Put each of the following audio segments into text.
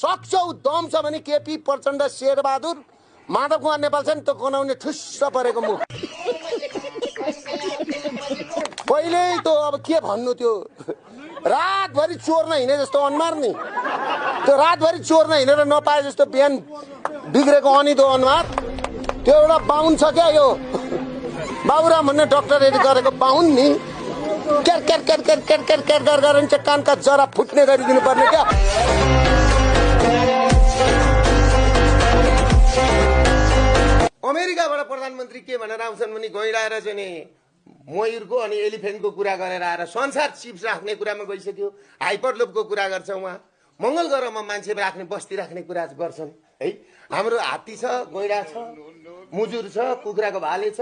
सक्छौ दम छ भने केपी प्रचण्ड शेरबहादुर माधव कुमार नेपाल छ नि त गनाउने ठुस्स परेको मुख पहिल्यै त अब के भन्नु त्यो रातभरि चोर्न हिँडे जस्तो अनुहार नि त्यो रातभरि चोर्न हिँडेर नपाए जस्तो बिहान बिग्रेको अनिदो अनुहार त्यो एउटा बाहुन छ क्या यो बाबुराम भन्ने डक्टरले गरेको बाहुन नि केर केर केर केर केर केर केर गरेर चाहिँ कानका जरा फुट्ने गरिदिनु पर्ने क्या अमेरिकाबाट प्रधानमन्त्री के भनेर आउँछन् भने गइराएर चाहिँ नि मयूरको अनि एलिफेन्टको कुरा गरेर आएर संसार चिप्स राख्ने कुरामा गइसक्यो हाइपरलुपको कुरा गर्छ उहाँ मंगल ग्रहमा मान्छे राख्ने बस्ती राख्ने कुरा गर्छन् है हाम्रो हात्ती छ गइरा छ मुजुर छ कुखुराको भाले छ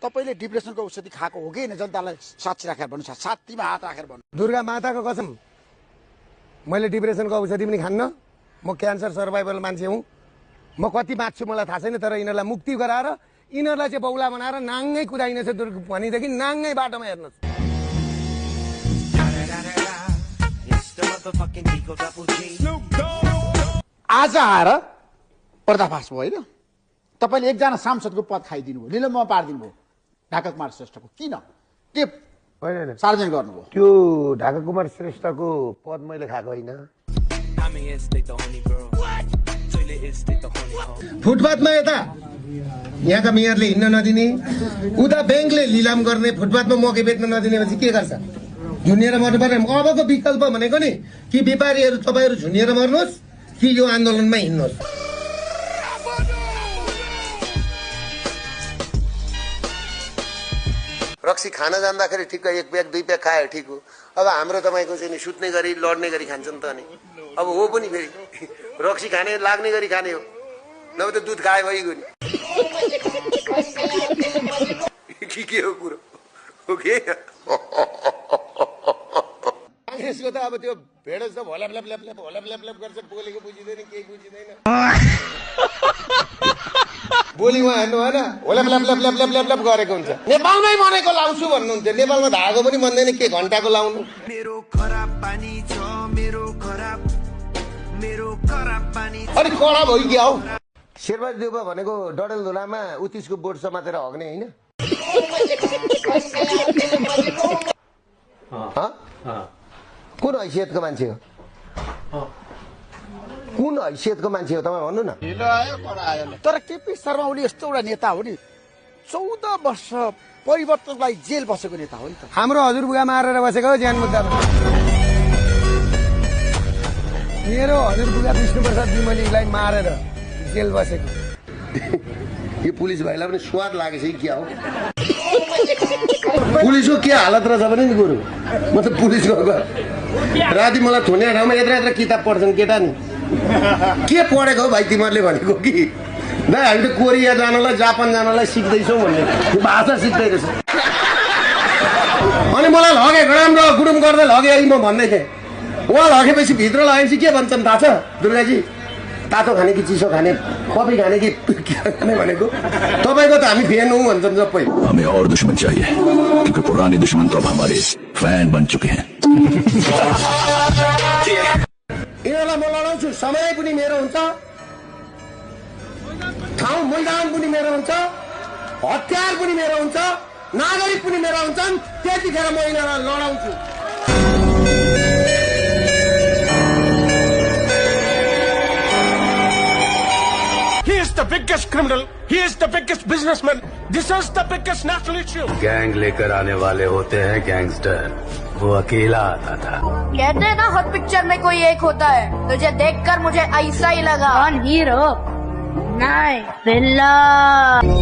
तपाईले डिप्रेसनको औषधि खाएको हो कि हैन जनतालाई साक्षी राखेर भन्नु छातीमा हात राखेर भन्नु दुर्गा माताको कसम मैले डिप्रेसनको औषधि पनि खान्न म क्यान्सर सर्भाइभल मान्छे हुँ म कति बाँच्छु मलाई थाहा छैन तर यिनीहरूलाई मुक्ति गराएर यिनीहरूलाई चाहिँ बौला बनाएर नाङ्गै कुदाइनेछ भनेदेखि नाङ्गै बाटोमा हेर्नुहोस् आज आएर पर्दाफास भयो हैन तपाईले एकजना सांसदको पद खाइदिनु भयो निलम्बमा पारिदिनु भयो ढाका कुमार श्रेष्ठको किन के सार्वजनिक गर्नुभयो त्यो ढाका कुमार श्रेष्ठको पद मैले खाएको होइन फुटपाथमा यता यहाँका मेयरले हिँड्न नदिने उता ब्याङ्कले लिलाम गर्ने फुटपाथमा मकै बेच्न नदिने पछि के गर्छ झुन्डिएर मर्नु पर्ने अबको विकल्प भनेको नि कि व्यापारीहरू तपाईँहरू झुन्डिएर मर्नुहोस् कि यो आन्दोलनमा हिँड्नुहोस् रक्सी खान जाँदाखेरि ठिक्क एक प्याक दुई प्याक खायो ठिक हो अब हाम्रो तपाईँको चाहिँ नि सुत्ने गरी लड्ने गरी खान्छ नि त अनि अब हो पनि फेरि रक्सी खाने लाग्ने गरी खाने हो नभए त दुध खाए भइगयो नि के हो कुरो हो के काङ्ग्रेसको त अब त्यो भेड जस्तो भोल्याप गर्छ बोलेको बुझिँदैन केही बुझिँदैन बोली उहाँ हेर्नु भएन होल्याप गरेको हुन्छ नेपालमै बनेको लाउँछु भन्नुहुन्थ्यो नेपालमा धागो पनि भन्दैन के घन्टाको लाउनु मेरो खराब पानी छ मेरो खराब पानी अलिक कडा भयो कि हौ शेरबहादुर देउवा भनेको डडेलधुलामा उत्तिसको बोट समातेर हग्ने होइन कुन हैसियतको मान्छे हो कुन हैसियतको मान्छे हो तपाईँ भन्नु न तर केपी शर्मा ओली यस्तो एउटा नेता हो नि 14 वर्ष परिवर्तनलाई जेल बसेको नेता हो नि त हाम्रो हजुरबुवा मारेर बसेको हो ज्यान मुद्दामा मेरो हजुरबुवा विष्णुप्रसाद विमलीलाई मारेर जेल बसेको यो पुलिस भाइलाई पनि स्वाद लागेछ कि क्या हो पुलिसको के हालत रहेछ भने नि गुरु म त पुलिस गएको राति मलाई थुने ठाउँमा यत्र किताब पढ्छन् केटा नि के पढेको हो भाइ तिमीहरूले भनेको कि दाइ हामी त कोरिया जानलाई जापान जानलाई सिक्दैछौँ भन्ने भाषा सिक्दै रहेछ अनि मलाई लगे राम्रो गुडुम गर्दै लगे म भन्दै थिएँ उहाँ लगेपछि भित्र लगेपछि के भन्छन् थाहा छ दुर्गाजी तातो खाने कि चिसो खाने कफी खाने कि खाने भनेको तपाईँको त हामी फ्यान हौँ भन्छन् सबै हमें और दुश्मन चाहिए क्योंकि पुराने दुश्मन तो अब हमारे फैन बन चुके हैं यिनीहरूलाई म लडाउँछु समय पनि मेरो हुन्छ ठाउँ मैदान पनि मेरो हुन्छ हतियार पनि मेरो हुन्छ नागरिक पनि मेरो हुन्छन् त्यतिखेर म यिनीहरूलाई लडाउँछु He is the biggest criminal. He is the biggest businessman. This is the biggest national issue. Gang लेकर आने वाले होते हैं गैंगस्टर वो अकेला आता था कहते हैं ना हर पिक्चर में कोई एक होता है तुझे देखकर मुझे ऐसा ही लगा हीरो नहीं विलन